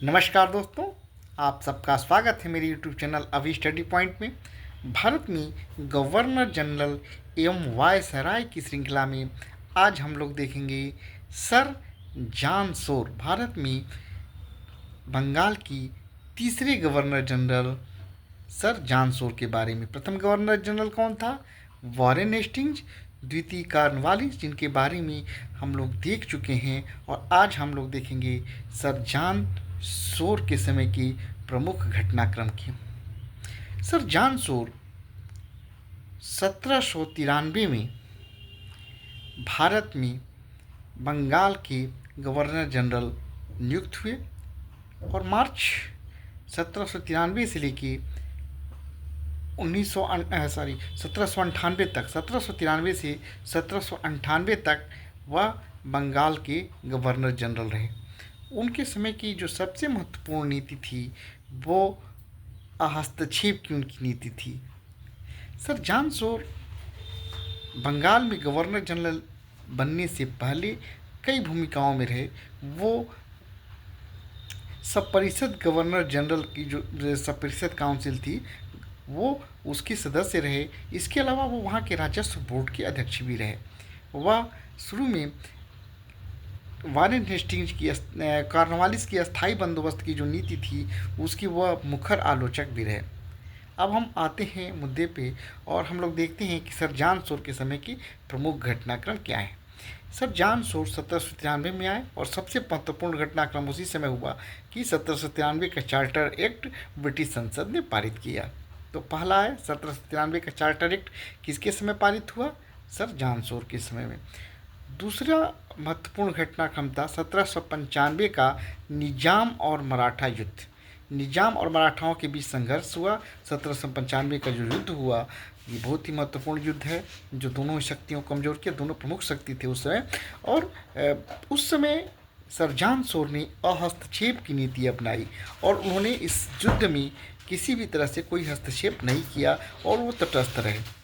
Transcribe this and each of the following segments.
नमस्कार दोस्तों, आप सबका स्वागत है मेरे यूट्यूब चैनल अभी स्टडी पॉइंट में। भारत में गवर्नर जनरल एवं वायसराय की श्रृंखला में आज हम लोग देखेंगे सर जॉन शोर, भारत में बंगाल की तीसरे governor general sir John Shore के बारे में। प्रथम गवर्नर जनरल कौन था? Warren Hastings. द्वितीय कॉर्नवालिस, जिनके बारे में हम लोग देख चुके हैं। और आज हम लोग देखेंगे सर जॉन शोर के समय की प्रमुख घटनाक्रम की। सर जॉन शोर 1793 में भारत में बंगाल के गवर्नर जनरल नियुक्त हुए और मार्च 1793 से लेके 1798 तक 1793 से 1798 तक वह बंगाल के गवर्नर जनरल रहे। उनके समय की जो सबसे महत्वपूर्ण नीति थी वो हस्तक्षेप की उनकी नीति थी। सर जॉन शोर बंगाल में गवर्नर जनरल बनने से पहले कई भूमिकाओं में रहे। वो सब परिषद गवर्नर जनरल की जो सब परिषद काउंसिल थी वो उसके सदस्य रहे। इसके अलावा वो वहाँ के राजस्व बोर्ड के अध्यक्ष भी रहे। वह शुरू में वॉरेन हेस्टिंग्स की कॉर्नवालिस की अस्थायी बंदोबस्त की जो नीति थी उसकी वह मुखर आलोचक भी रहे। अब हम आते हैं मुद्दे पे और हम लोग देखते हैं कि सर जॉन शोर के समय की प्रमुख घटनाक्रम क्या है। सर जॉन शोर 1793 में आए और सबसे महत्वपूर्ण घटनाक्रम उसी समय हुआ कि 1793 का चार्टर एक्ट ब्रिटिश संसद ने पारित किया। तो पहला है 1793 का चार्टर एक्ट किसके समय पारित हुआ? सर जॉन शोर के समय में। दूसरा महत्वपूर्ण घटनाक्रम था 1795 का निजाम और मराठा युद्ध। निजाम और मराठाओं के बीच संघर्ष हुआ। 1795 का जो युद्ध हुआ ये बहुत ही महत्वपूर्ण युद्ध है जो दोनों शक्तियों को कमजोर किया। दोनों प्रमुख शक्ति थे उस समय। और उस समय सर जॉन शोर ने हस्तक्षेप की नीति अपनाई और उन्होंने इस युद्ध में किसी भी तरह से कोई हस्तक्षेप नहीं किया और वो तटस्थ रहे।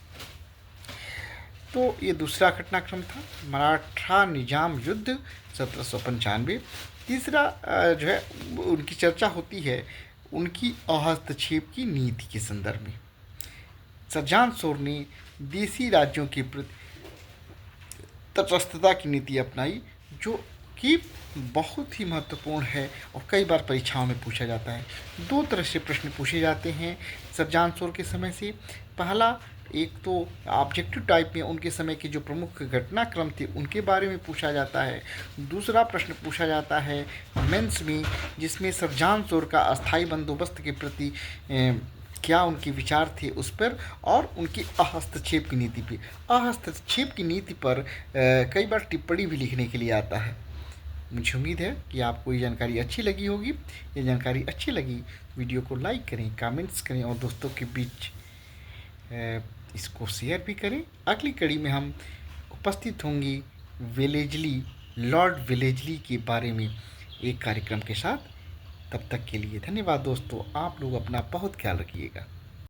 तो ये दूसरा घटनाक्रम था मराठा निजाम युद्ध 1795। तीसरा जो है उनकी चर्चा होती है उनकी हस्तक्षेप की नीति के संदर्भ में। सर जॉन शोर ने देशी राज्यों के प्रति तटस्थता की नीति अपनाई जो कि बहुत ही महत्वपूर्ण है और कई बार परीक्षाओं में पूछा जाता है। दो तरह से प्रश्न पूछे जाते हैं सर जॉन शोर के समय से। पहला, एक तो ऑब्जेक्टिव टाइप में उनके समय के जो प्रमुख घटनाक्रम थे उनके बारे में पूछा जाता है। दूसरा प्रश्न पूछा जाता है मेंस में, जिसमें सर जॉन शोर का अस्थायी बंदोबस्त के प्रति क्या उनके विचार थे उस पर और उनकी हस्तक्षेप की नीति पे। हस्तक्षेप की नीति पर कई बार टिप्पणी भी लिखने के लिए आता है। मुझे उम्मीद है कि आपको ये जानकारी अच्छी लगी होगी। ये जानकारी अच्छी लगी वीडियो को लाइक करें, कमेंट्स करें और दोस्तों के बीच इसको शेयर भी करें। अगली कड़ी में हम उपस्थित होंगे वेलेजली, लॉर्ड वेलेजली के बारे में एक कार्यक्रम के साथ। तब तक के लिए धन्यवाद दोस्तों। आप लोग अपना बहुत ख्याल रखिएगा।